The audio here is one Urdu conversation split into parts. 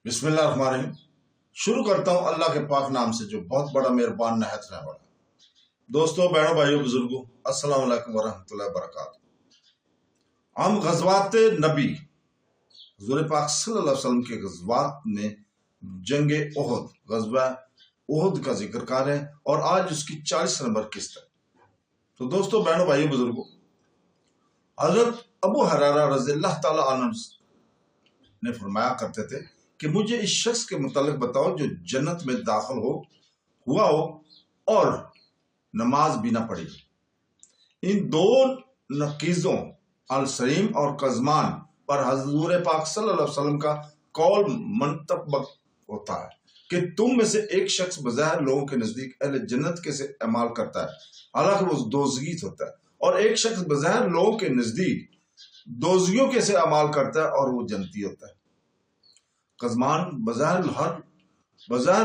بسم اللہ الرحمن الرحیم۔ شروع کرتا ہوں اللہ کے پاک نام سے جو بہت بڑا مہربان نہایت رحم والا۔ دوستوں، بہنوں، بھائیوں، بزرگوں، السلام علیکم ورحمۃ اللہ وبرکاتہ۔ ہم غزوات نبی حضور پاک صلی اللہ علیہ وسلم کے غزوات میں جنگ احد، غزوہ احد کا ذکر کر رہے ہیں اور آج اس کی 40 نمبر قسط ہے۔ تو دوستوں، بہنوں، بھائیوں، بزرگوں، حضرت ابو ہریرہ رضی اللہ تعالی عنہ نے فرمایا کرتے تھے کہ مجھے اس شخص کے متعلق بتاؤ جو جنت میں داخل ہوا ہو اور نماز بھی نہ پڑھی۔ ان دو نقیضوں السریم اور قزمان پر حضور پاک صلی اللہ علیہ وسلم کا قول منطبق ہوتا ہے کہ تم میں سے ایک شخص بظاہر لوگوں کے نزدیک اہل جنت کے سے اعمال کرتا ہے، حالانکہ وہ دوزخی ہوتا ہے، اور ایک شخص بظاہر لوگوں کے نزدیک دوزخیوں کے سے اعمال کرتا ہے اور وہ جنتی ہوتا ہے۔ قزمان بظاہر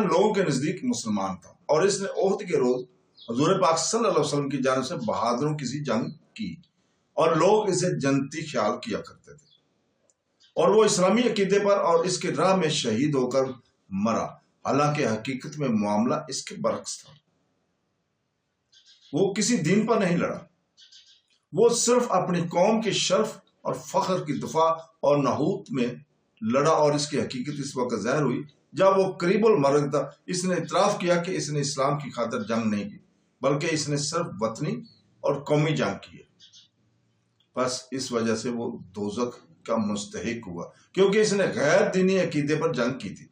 لوگوں کے نزدیک مسلمان تھا اور اس نے احد کے روز حضور پاک صلی اللہ علیہ وسلم کی جانب سے بہادروں کی جنگ کی اور لوگ اسے جنتی خیال کیا کرتے تھے، اور وہ اسلامی عقیدے پر اور اس کے راہ میں شہید ہو کر مرا، حالانکہ حقیقت میں معاملہ اس کے برعکس تھا۔ وہ کسی دین پر نہیں لڑا، وہ صرف اپنی قوم کے شرف اور فخر کی دفاع اور نہوت میں لڑا، اور اس کی حقیقت اس وقت ظاہر ہوئی جب وہ قریب المرگ تھا۔ اس نے اعتراف کیا کہ اس نے اسلام کی خاطر جنگ نہیں کی، بلکہ اس نے صرف وطنی اور قومی جنگ کی ہے۔ بس اس وجہ سے وہ دوزخ کا مستحق ہوا، کیونکہ اس نے غیر دینی عقیدے پر جنگ کی تھی،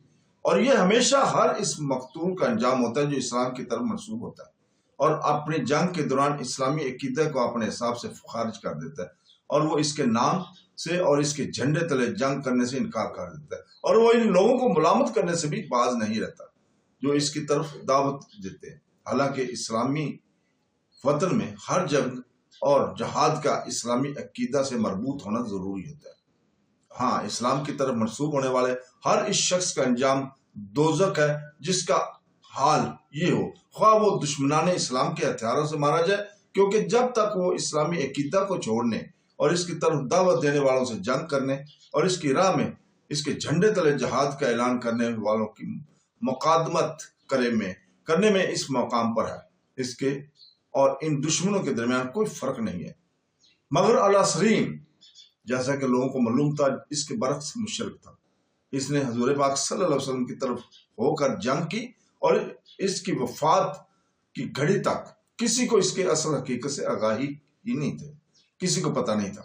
اور یہ ہمیشہ ہر اس مقتول کا انجام ہوتا ہے جو اسلام کی طرف منسوب ہوتا ہے اور اپنی جنگ کے دوران اسلامی عقیدے کو اپنے حساب سے خارج کر دیتا ہے، اور وہ اس کے نام سے اور اس کے جھنڈے تلے جنگ کرنے سے انکار کر دیتا ہے، اور وہ ان لوگوں کو ملامت کرنے سے بھی باز نہیں رہتا جو اس کی طرف دعوت دیتے ہیں۔ حالانکہ اسلامی وطن میں ہر جنگ اور جہاد کا اسلامی عقیدہ سے مربوط ہونا ضروری ہوتا ہے۔ ہاں، اسلام کی طرف منسوب ہونے والے ہر اس شخص کا انجام دوزخ ہے، جس کا حال یہ ہو خواہ وہ دشمنان اسلام کے ہتھیاروں سے مارا جائے، کیونکہ جب تک وہ اسلامی عقیدہ کو چھوڑنے اور اس کی طرف دعوت دینے والوں سے جنگ کرنے اور اس کی راہ میں اس کے جھنڈے تلے جہاد کا اعلان کرنے والوں کی مقادمت کرنے میں اس مقام پر ہے، اس کے اور ان دشمنوں کے درمیان کوئی فرق نہیں ہے۔ مگر الاسرین، جیسا کہ لوگوں کو معلوم تھا، اس کے برعکس مشرک تھا۔ اس نے حضور پاک صلی اللہ علیہ وسلم کی طرف ہو کر جنگ کی اور اس کی وفات کی گھڑی تک کسی کو اس کے اصل حقیقت سے آگاہی ہی نہیں تھی، کسی کو پتہ نہیں تھا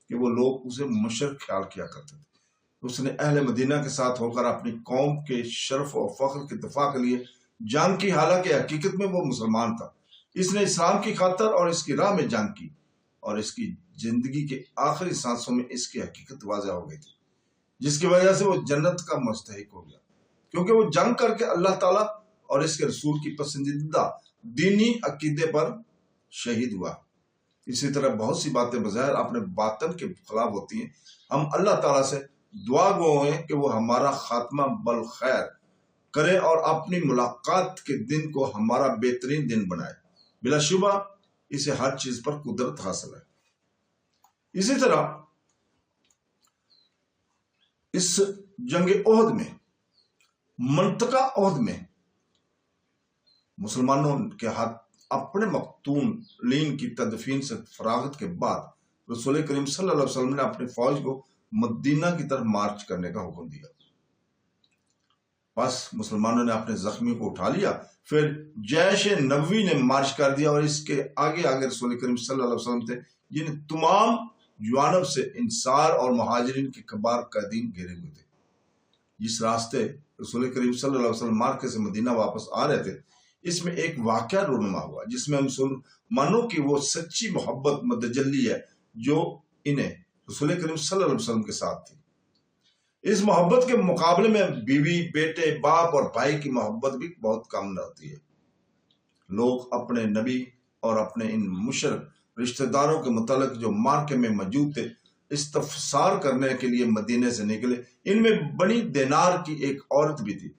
کہ وہ لوگ اسے مشرک خیال کیا کرتے تھے۔ اس نے اہل مدینہ کے ساتھ ہو کر اپنی قوم کے شرف و فخر کی دفاع کے لیے جنگ کی، حالانکہ حقیقت میں وہ مسلمان تھا۔ اس نے اسلام کی خاطر اور اس کی راہ میں جنگ کی، اور اس کی زندگی کے آخری سانسوں میں اس کی حقیقت واضح ہو گئی تھی، جس کی وجہ سے وہ جنت کا مستحق ہو گیا، کیونکہ وہ جنگ کر کے اللہ تعالیٰ اور اس کے رسول کی پسندیدہ دینی عقیدے پر شہید ہوا۔ اسی طرح بہت سی باتیں بظاہر اپنے باطن کے خلاف ہوتی ہیں۔ ہم اللہ تعالیٰ سے دعا گو ہیں کہ وہ ہمارا خاتمہ بالخیر کرے اور اپنی ملاقات کے دن کو ہمارا بہترین دن بنائے۔ بلا شبہ اسے ہر چیز پر قدرت حاصل ہے۔ اسی طرح اس جنگ احد میں، منطقہ احد میں، مسلمانوں کے ہاتھ اپنے مقتولین کی تدفین سے فراغت کے بعد رسول کریم صلی اللہ علیہ وسلم نے اپنی فوج کو مدینہ کی طرف مارچ کرنے کا حکم دیا۔ بس مسلمانوں نے اپنے زخمیوں کو اٹھا لیا، پھر جیش نبوی نے مارچ کر دیا، اور اس کے آگے آگے رسول کریم صلی اللہ علیہ وسلم تھے، جنہیں تمام جوانب سے انصار اور مہاجرین کے کبار قیدین گھیرے ہوئے تھے۔ جس راستے رسول کریم صلی اللہ علیہ وسلم مارکے سے مدینہ واپس آ رہے تھے، اس میں ایک واقعہ رونما ہوا جس میں مسلمانوں کی وہ سچی محبت متجلی ہے جو انہیں رسول کریم صلی اللہ علیہ وسلم کے ساتھ تھی۔ اس محبت کے مقابلے میں بیوی، بیٹے، باپ اور بھائی کی محبت بھی بہت کم رہتی ہے۔ لوگ اپنے نبی اور اپنے ان مشرک رشتہ داروں کے متعلق جو مارکے میں موجود تھے استفسار کرنے کے لیے مدینے سے نکلے۔ ان میں بنی دینار کی ایک عورت بھی تھی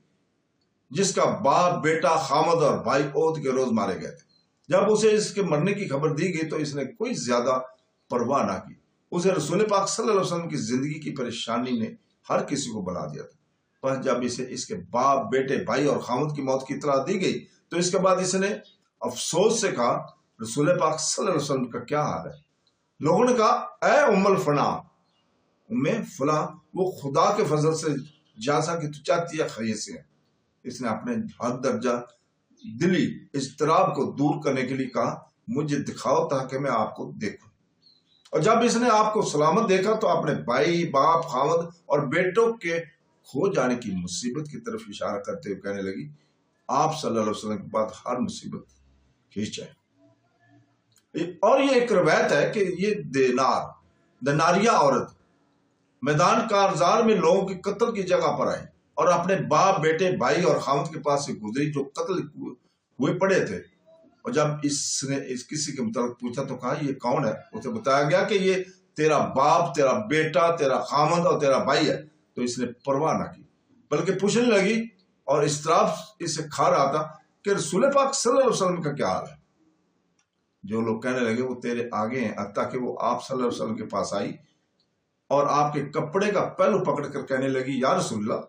جس کا باپ، بیٹا، خامد اور بھائی احد کے روز مارے گئے تھے۔ جب اسے اس کے مرنے کی خبر دی گئی تو اس نے کوئی زیادہ پرواہ نہ کی۔ اسے رسول پاک صلی اللہ علیہ وسلم کی زندگی کی پریشانی نے ہر کسی کو بلا دیا تھا۔ پر جب اسے اس کے باپ بیٹے بھائی اور خاوند کی موت کی اطلاع دی گئی تو اس کے بعد اس نے افسوس سے کہا رسول پاک صلی اللہ علیہ وسلم کا کیا حال ہے؟ لوگوں نے کہا اے ام الفنا، ام فلاں وہ خدا کے فضل سے جیسا کہ تو چاہتی ہے خیر سے ہے۔ اس نے اپنے حد درجہ دلی اضطراب کو دور کرنے کے لیے کہا مجھے دکھاؤ تاکہ میں آپ کو دیکھوں۔ اور جب اس نے آپ کو سلامت دیکھا تو اپنے بھائی باپ خاوند اور بیٹوں کے کھو جانے کی مصیبت کی طرف اشارہ کرتے ہوئے کہنے لگی آپ صلی اللہ علیہ وسلم کے بعد ہر مصیبت کھینچ جائے۔ اور یہ ایک روایت ہے کہ یہ دیناریہ عورت میدان کارزار میں لوگوں کے قتل کی جگہ پر آئی اور اپنے باپ بیٹے بھائی اور خاوند کے پاس سے گزری جو قتل ہوئے پڑے تھے۔ اور جب اس نے کسی کے متعلق پوچھا تو کہا یہ کون ہے؟ اسے بتایا گیا کہ یہ تیرا باپ، تیرا بیٹا، تیرا خاوند اور تیرا بھائی ہے۔ تو اس نے پرواہ نہ کی بلکہ پوچھنے لگی اور اضطراب اسے کھا رہا تھا کہ رسول پاک صلی اللہ علیہ وسلم کا کیا حال ہے؟ جو لوگ کہنے لگے وہ تیرے آگے ہیں، حتیٰ کہ وہ آپ صلی اللہ علیہ وسلم کے پاس آئی اور آپ کے کپڑے کا پہلو پکڑ کر کہنے لگی یا رسول اللہ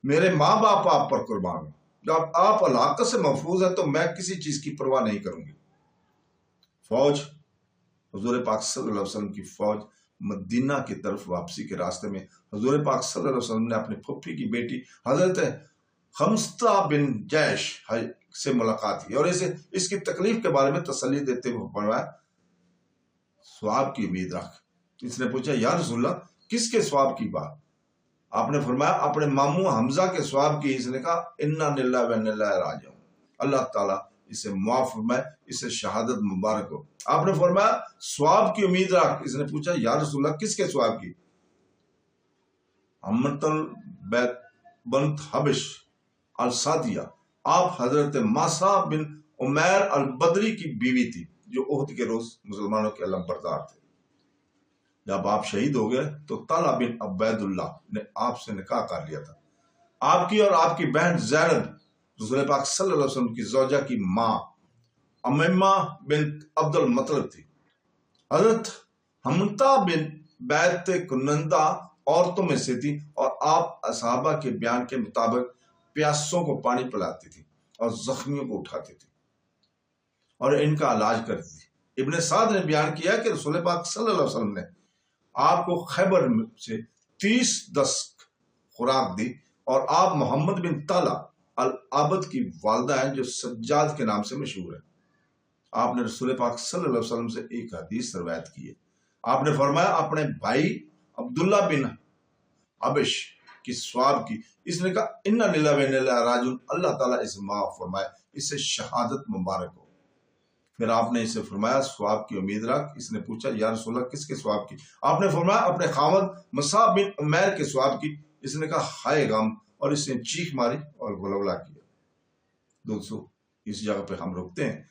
میرے ماں باپ آپ پر قربان ہیں، جب آپ ہلاکت سے محفوظ ہیں تو میں کسی چیز کی پرواہ نہیں کروں گی۔ فوج حضور پاک صلی اللہ علیہ وسلم کی فوج مدینہ کی طرف واپسی کے راستے میں حضور پاک صلی اللہ علیہ وسلم نے اپنی پھپھی کی بیٹی حضرت خمسہ بن جیش سے ملاقات کی اور اس کی تکلیف کے بارے میں تسلی دیتے ہوئے فرمایا ثواب کی امید رکھ۔ اس نے پوچھا یا رسول اللہ کس کے ثواب کی بات؟ آپ نے فرمایا اپنے ماموں حمزہ کے ثواب کی۔ اس نے کہا انا للہ و انا الیہ راجعون، اللہ تعالیٰ اسے معاف فرمائے، اسے شہادت مبارک ہو۔ آپ نے فرمایا ثواب کی امید رکھ۔ اس نے پوچھا یا رسول اللہ کس کے ثواب کی؟ امت البیت بنت حبش السادیہ، آپ حضرت ماسا بن عمیر البدری کی بیوی تھی جو احد کے روز مسلمانوں کے علم بردار تھے۔ جب آپ شہید ہو گئے تو طلحہ بن عبید اللہ نے آپ سے نکاح کر لیا تھا۔ آپ کی اور آپ کی بہن زینب رسول پاک صلی اللہ علیہ وسلم کی زوجہ کی ماں امیمہ بنت عبد المطلب تھی۔ حضرت حمزہ بن بیت کنندہ عورتوں میں سے تھی اور آپ اصحابہ کے بیان کے مطابق پیاسوں کو پانی پلاتی تھی اور زخمیوں کو اٹھاتی تھی اور ان کا علاج کرتی تھی۔ ابن سعد نے بیان کیا کہ رسول پاک صلی اللہ علیہ وسلم نے آپ کو خیبر سے 30 دست خوراک دی اور آپ محمد بن طلحہ العابد کی والدہ ہیں جو سجاد کے نام سے مشہور ہے۔ آپ نے رسول پاک صلی اللہ علیہ وسلم سے ایک حدیث روایت کی ہے۔ آپ نے فرمایا اپنے بھائی عبداللہ بن حبش کی ثواب کی۔ اس نے کہا انا للہ و انا الیہ راجعون، اللہ تعالیٰ اسے معاف فرمائے، اسے شہادت مبارک ہو۔ پھر آپ نے اسے فرمایا ثواب کی امید رکھ۔ اس نے پوچھا یا رسول اللہ کس کے ثواب کی؟ آپ نے فرمایا اپنے خاوند مصعب بن عمیر کے ثواب کی۔ اس نے کہا ہائے غم، اور اس نے چیخ ماری اور غلغلہ کیا۔ دوستو اس جگہ پہ ہم رکتے ہیں،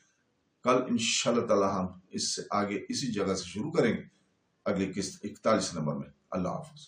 کل انشاءاللہ تعالی ہم اس سے آگے اسی جگہ سے شروع کریں گے اگلی قسط 41 نمبر میں۔ اللہ حافظ۔